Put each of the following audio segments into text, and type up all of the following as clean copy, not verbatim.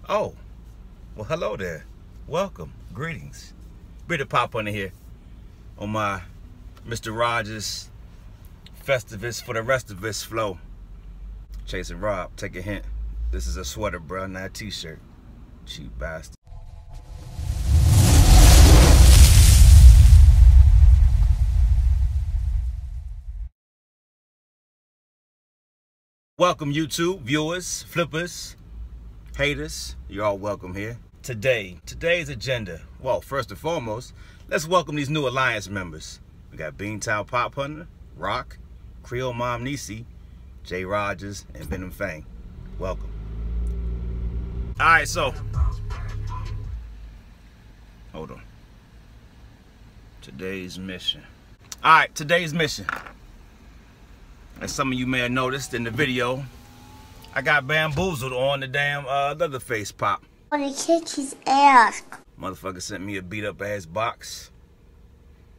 Oh, well, hello there. Welcome. Greetings. Bearded Pop Hunter here on my Mr. Rogers Festivus for the rest of us flow. Chasing Rob, take a hint. This is a sweater, bro, not a t-shirt. Cheap bastard. Welcome, YouTube viewers, flippers, haters. You're all welcome here. Today's agenda. Well, first and foremost, let's welcome these new Alliance members. We got Beantown Pop Hunter, Rock, Creole Mom Nisi, J. Rogers, and Venom Fang. Welcome. All right, so hold on. Today's mission. All right, today's mission. As some of you may have noticed in the video, I got bamboozled on the damn Leatherface pop. I want to kick his ass. Motherfucker sent me a beat up ass box.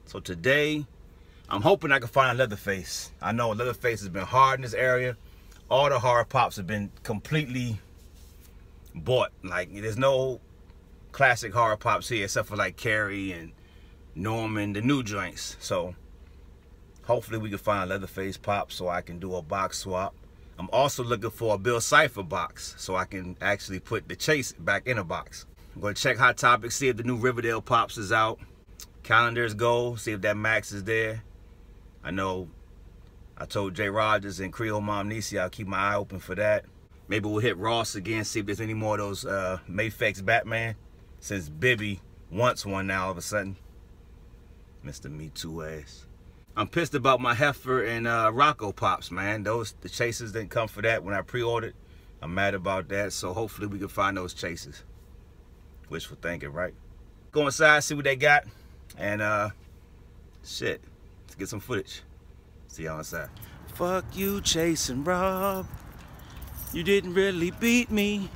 So today, I'm hoping I can find a Leatherface. I know Leatherface has been hard in this area. All the horror pops have been completely bought. Like, there's no classic horror pops here except for like Carrie and Norman, the new joints. So hopefully we can find a Leatherface pop so I can do a box swap. I'm also looking for a Bill Cipher box so I can actually put the chase back in a box. I'm going to check Hot Topics, see if the new Riverdale pops is out. Calendars go, see if that Max is there. I know I told J. Rogers and Creole Mom Nisi I'll keep my eye open for that. Maybe we'll hit Ross again, see if there's any more of those Mayfex Batman. Since Bibby wants one now all of a sudden. Mr. Me Too ass. I'm pissed about my Heffer and Rocko pops, man. The chasers didn't come for that when I pre-ordered. I'm mad about that, so hopefully we can find those chasers. Wishful thinking, right? Go inside, see what they got, and shit, let's get some footage. See y'all inside. Fuck you, Chasing Rob. You didn't really beat me.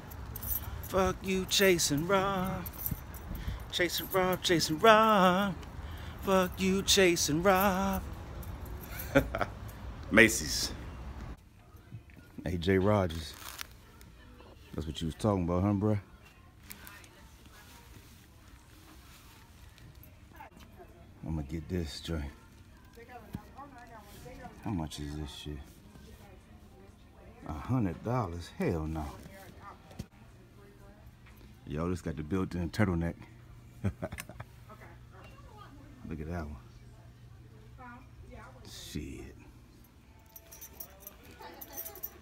Fuck you, Chasing Rob. Chasing Rob, Chasing Rob. Fuck you, Chasing Rob. Macy's. Hey, J. Rogers. That's what you was talking about, huh, bruh? I'm gonna get this joint. How much is this shit? $100? Hell no. Yo, this got the built-in turtleneck. Look at that one. Shit.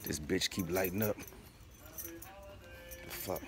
This bitch keep lighting up. The fuck?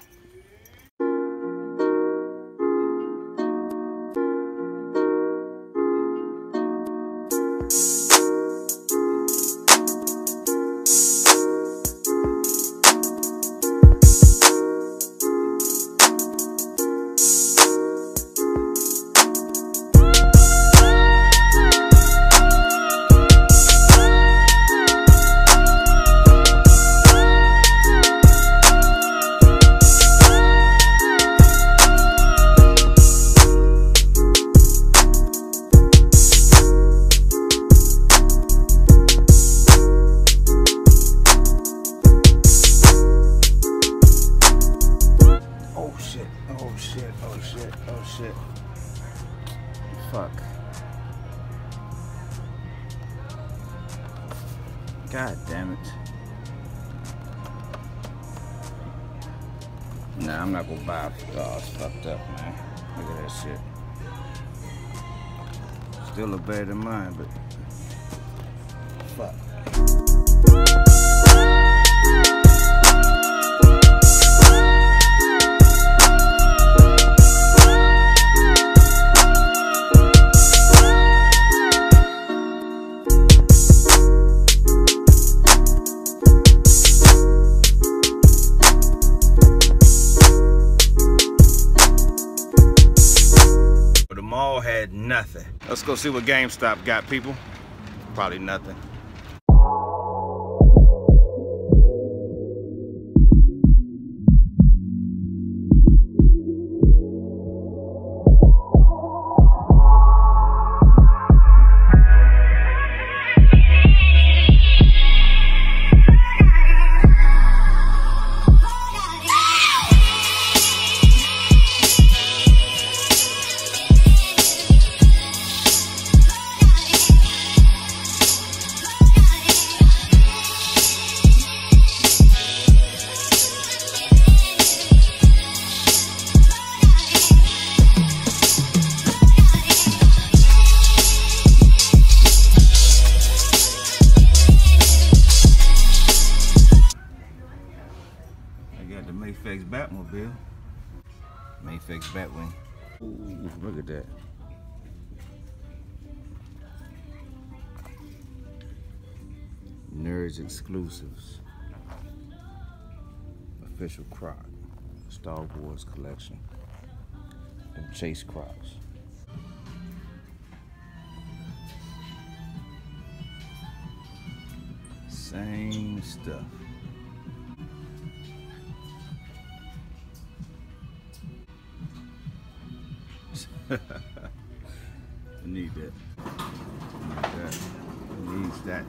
Oh shit. Fuck. God damn it. Nah, I'm not gonna buy it. Oh, it's fucked up, man. Look at that shit. Still look better than mine, but fuck. Had nothing. Let's go see what GameStop got, people. Probably nothing. the Mayfix Batmobile. Mayfix Batwing. Ooh, look at that. Nerds exclusives. Official Croc. Star Wars collection. Them Chase Crocs. Same stuff. I need that. Needs that. I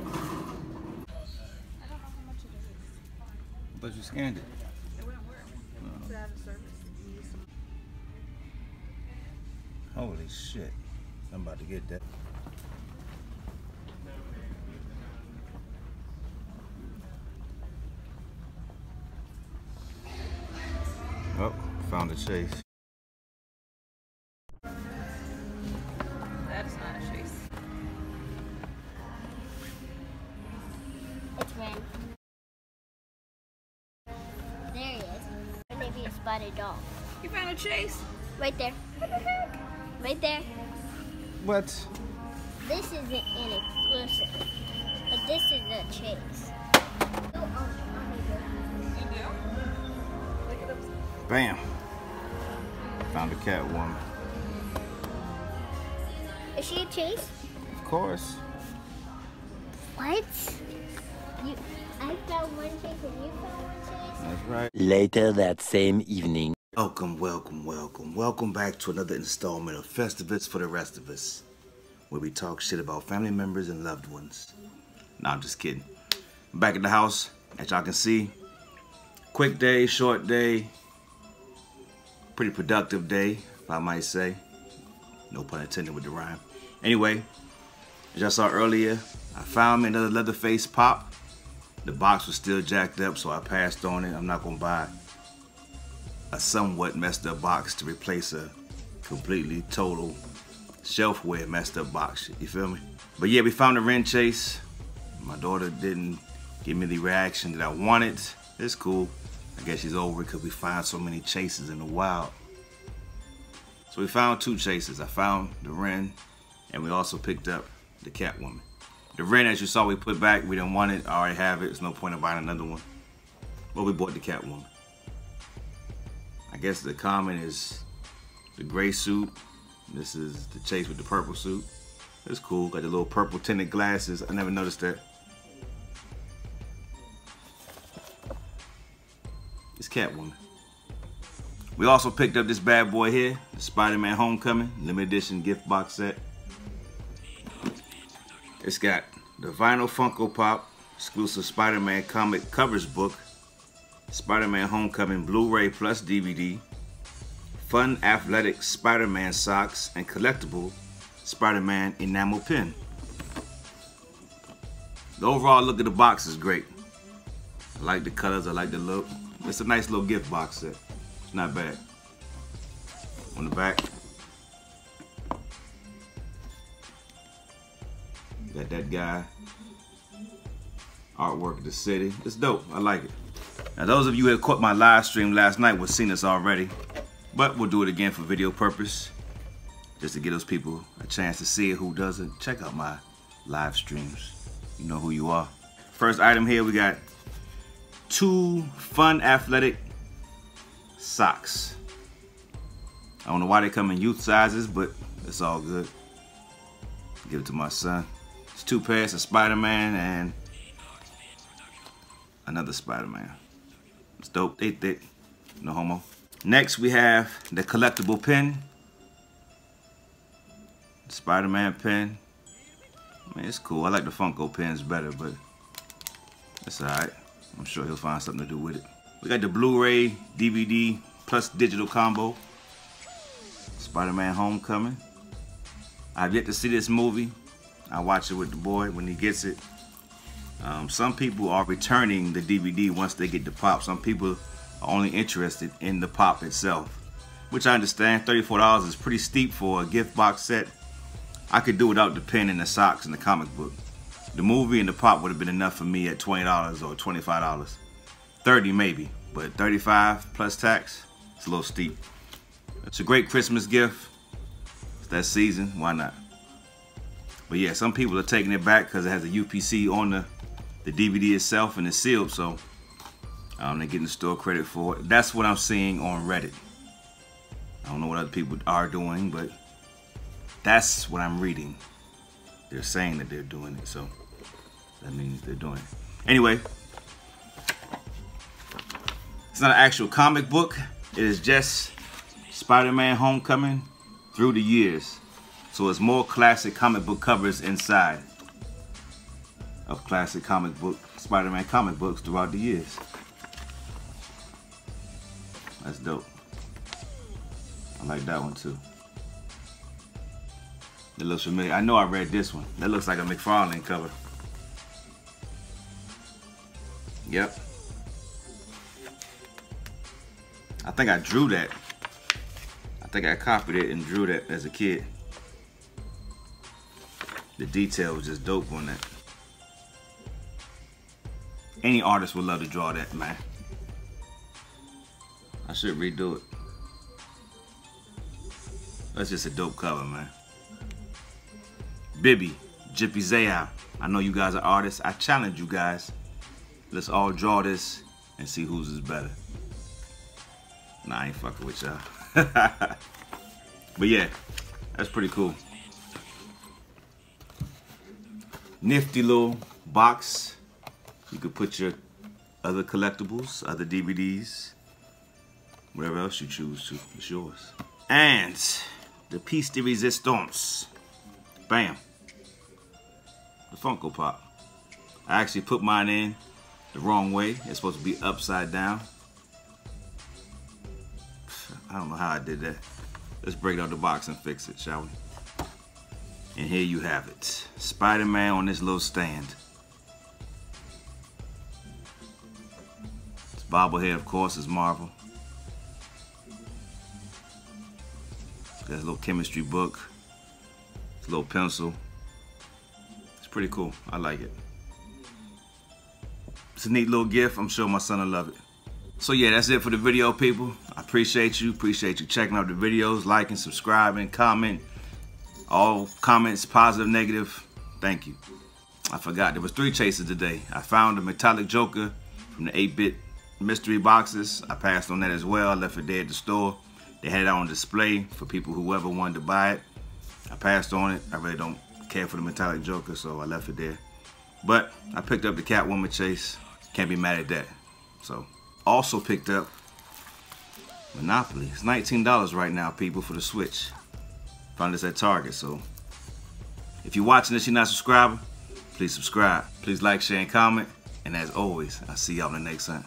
don't know how much it is. But you scanned it. It wouldn't work. It's out of service. Holy shit. I'm about to get that. Oh, found a chase. That's not a chase. It's Ren. There he is. Or maybe a spotted dog. You found a chase? Right there. Right there. What? This isn't an exclusive. But this is a chase. You do? Look at them. Bam. Found a Catwoman. Is she a chase? Of course. What? I found one chase and you found one chase? That's right. Later that same evening. Welcome back to another installment of Festivus for the Rest of Us, where we talk shit about family members and loved ones. Nah, I'm just kidding. I'm back at the house, as y'all can see. Quick day, short day. Pretty productive day, if I might say. No pun intended with the rhyme. Anyway, as y'all saw earlier, I found me another Leatherface pop. The box was still jacked up, so I passed on it. I'm not gonna buy a somewhat messed up box to replace a completely total shelfware messed up box. You feel me? But yeah, we found a Ren chase. My daughter didn't give me the reaction that I wanted. It's cool. I guess she's over it because we find so many chases in the wild. So we found two chases. I found the Ren, and we also picked up the Catwoman. The Ren, as you saw, we put back. We didn't want it. I already have it. There's no point in buying another one. But we bought the Catwoman. I guess the common is the gray suit. This is the chase with the purple suit. It's cool. Got the little purple tinted glasses. I never noticed that. It's Catwoman. We also picked up this bad boy here, the Spider-Man Homecoming limited edition gift box set. It's got the vinyl Funko Pop exclusive Spider-Man comic covers book, Spider-Man Homecoming Blu-ray plus DVD, fun athletic Spider-Man socks, and collectible Spider-Man enamel pin. The overall look of the box is great. I like the colors, I like the look. It's a nice little gift box set. It's not bad. On the back, got that guy. Artwork of the city. It's dope. I like it. Now, those of you who had caught my live stream last night would have seen this already, but we'll do it again for video purpose, just to give those people a chance to see it who doesn't. Check out my live streams. You know who you are. First item here, we got two fun athletic socks. I don't know why they come in youth sizes, but it's all good. Give it to my son. It's two pairs of Spider-Man and another Spider-Man. It's dope. They thick. No homo. Next, we have the collectible pen. Spider-Man pen. I mean, it's cool. I like the Funko pens better, but it's alright. I'm sure he'll find something to do with it. We got the Blu-ray, DVD, plus digital combo. Spider-Man Homecoming. I've yet to see this movie. I'll watch it with the boy when he gets it. Some people are returning the DVD once they get the pop. Some people are only interested in the pop itself, which I understand. $34 is pretty steep for a gift box set. I could do without the pen and the socks and the comic book. The movie and the pop would have been enough for me at $20 or $25. 30 maybe, but 35 plus tax, it's a little steep. It's a great Christmas gift. It's that season, why not? But yeah, some people are taking it back because it has a UPC on the DVD itself and it's sealed, so they're getting store credit for it. That's what I'm seeing on Reddit. I don't know what other people are doing, but that's what I'm reading. They're saying that they're doing it, so that means they're doing it. Anyway, it's not an actual comic book. It is just Spider-Man Homecoming through the years. So it's more classic comic book covers inside of classic comic book, Spider-Man comic books throughout the years. That's dope. I like that one too. It looks familiar. I know I read this one. That looks like a McFarlane cover. Yep. I think I drew that. I think I copied it and drew that as a kid. The detail was just dope on that. Any artist would love to draw that, man. I should redo it. That's just a dope cover, man. Bibby, Jippy Zaya. I know you guys are artists. I challenge you guys. Let's all draw this and see whose is better. Nah, I ain't fucking with y'all. But yeah, that's pretty cool. Nifty little box. You could put your other collectibles, other DVDs, whatever else you choose to. It's yours. And the piece de resistance. Bam. The Funko Pop. I actually put mine in the wrong way. It's supposed to be upside down. I don't know how I did that. Let's break out the box and fix it, shall we? And here you have it. Spider-Man on this little stand. This bobblehead, of course, is Marvel. Got a little chemistry book. This little pencil. It's pretty cool. I like it. It's a neat little gift. I'm sure my son will love it. So yeah, that's it for the video, people. I appreciate you. Appreciate you checking out the videos, liking, subscribing, comment. All comments, positive, negative. Thank you. I forgot, there was 3 chases today. I found a metallic Joker from the 8-bit mystery boxes. I passed on that as well. I left it there at the store. They had it on display for people, whoever wanted to buy it. I passed on it. I really don't care for the metallic Joker, so I left it there. But I picked up the Catwoman chase. Can't be mad at that. So, also picked up Monopoly. It's $19 right now, people, for the Switch. Found this at Target, so if you're watching this, you're not a subscriber, please subscribe. Please like, share, and comment. And as always, I'll see y'all in the next time.